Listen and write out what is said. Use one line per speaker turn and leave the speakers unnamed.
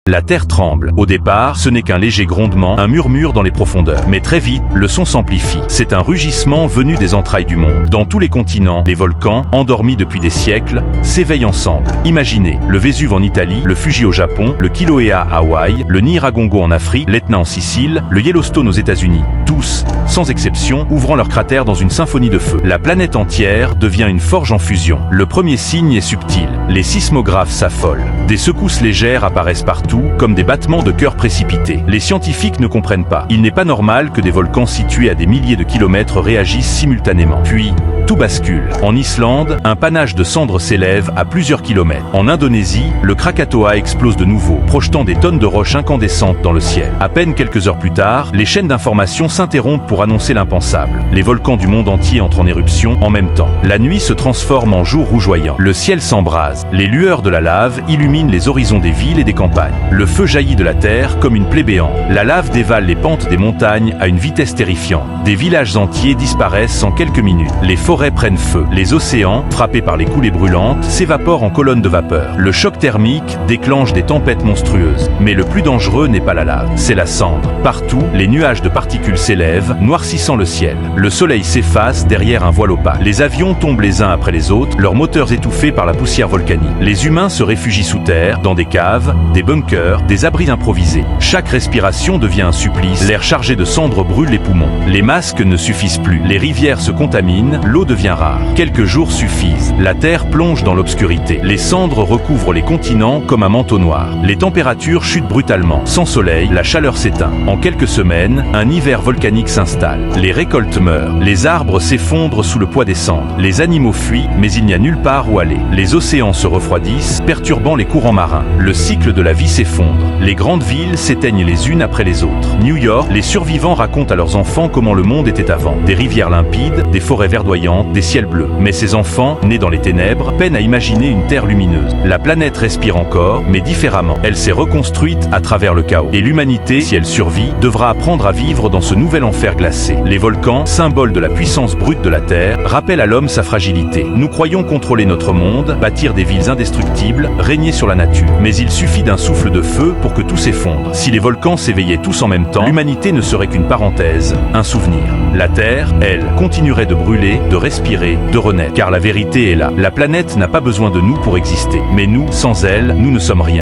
La terre tremble. Au départ, ce n'est qu'un léger grondement, un murmure dans les profondeurs. Mais très vite, le son s'amplifie. C'est un rugissement venu des entrailles du monde. Dans tous les continents, les volcans, endormis depuis des siècles, s'éveillent ensemble. Imaginez, le Vésuve en Italie, le Fuji au Japon, le Kilauea à Hawaï, le Nyiragongo en Afrique, l'Etna en Sicile, le Yellowstone aux États-Unis. Tous, sans exception, ouvrant leurs cratères dans une symphonie de feu. La planète entière devient une forge en fusion. Le premier signe est subtil. Les sismographes s'affolent. Des secousses légères apparaissent partout, comme des battements de cœur précipités. Les scientifiques ne comprennent pas. Il n'est pas normal que des volcans situés à des milliers de kilomètres réagissent simultanément. Puis, tout bascule. En Islande, un panache de cendres s'élève à plusieurs kilomètres. En Indonésie, le Krakatoa explose de nouveau, projetant des tonnes de roches incandescentes dans le ciel. À peine quelques heures plus tard, les chaînes d'information s'interrompent pour annoncer l'impensable. Les volcans du monde entier entrent en éruption en même temps. La nuit se transforme en jour rougeoyant. Le ciel s'embrase. Les lueurs de la lave illuminent les horizons des villes et des campagnes. Le feu jaillit de la terre comme une plaie béante. La lave dévale les pentes des montagnes à une vitesse terrifiante. Des villages entiers disparaissent en quelques minutes. Les forêts prennent feu. Les océans, frappés par les coulées brûlantes, s'évaporent en colonnes de vapeur. Le choc thermique déclenche des tempêtes monstrueuses. Mais le plus dangereux n'est pas la lave, c'est la cendre. Partout, les nuages de particules s'élèvent, noircissant le ciel. Le soleil s'efface derrière un voile opaque. Les avions tombent les uns après les autres, leurs moteurs étouffés par la poussière volcanique. Les humains se réfugient sous terre, dans des caves, des bunkers, des abris improvisés. Chaque respiration devient un supplice. L'air chargé de cendres brûle les poumons. Les masques ne suffisent plus. Les rivières se contaminent, l'eau devient rare. Quelques jours suffisent. La terre plonge dans l'obscurité. Les cendres recouvrent les continents comme un manteau noir. Les températures chutent brutalement. Sans soleil, la chaleur s'éteint. En quelques semaines, un hiver volcanique s'installe. Les récoltes meurent. Les arbres s'effondrent sous le poids des cendres. Les animaux fuient, mais il n'y a nulle part où aller. Les océans se refroidissent, perturbant les courants marins. Le cycle de la vie s'effondre. Les grandes villes s'éteignent les unes après les autres. New York, les survivants racontent à leurs enfants comment le monde était avant. Des rivières limpides, des forêts verdoyantes, des ciels bleus. Mais ces enfants, nés dans les ténèbres, peinent à imaginer une terre lumineuse. La planète respire encore, mais différemment. Elle s'est reconstruite à travers le chaos. Et l'humanité, si elle survit, devra apprendre à vivre dans ce nouvel enfer glacé. Les volcans, symboles de la puissance brute de la Terre, rappellent à l'homme sa fragilité. Nous croyons contrôler notre monde, bâtir des villes indestructibles, régner sur la nature. Mais il suffit d'un souffle de feu pour que tout s'effondre. Si les volcans s'éveillaient tous en même temps, l'humanité ne serait qu'une parenthèse, un souvenir. La Terre, elle, continuerait de brûler, de respirer, de renaître. Car la vérité est là. La planète n'a pas besoin de nous pour exister. Mais nous, sans elle, nous ne sommes rien.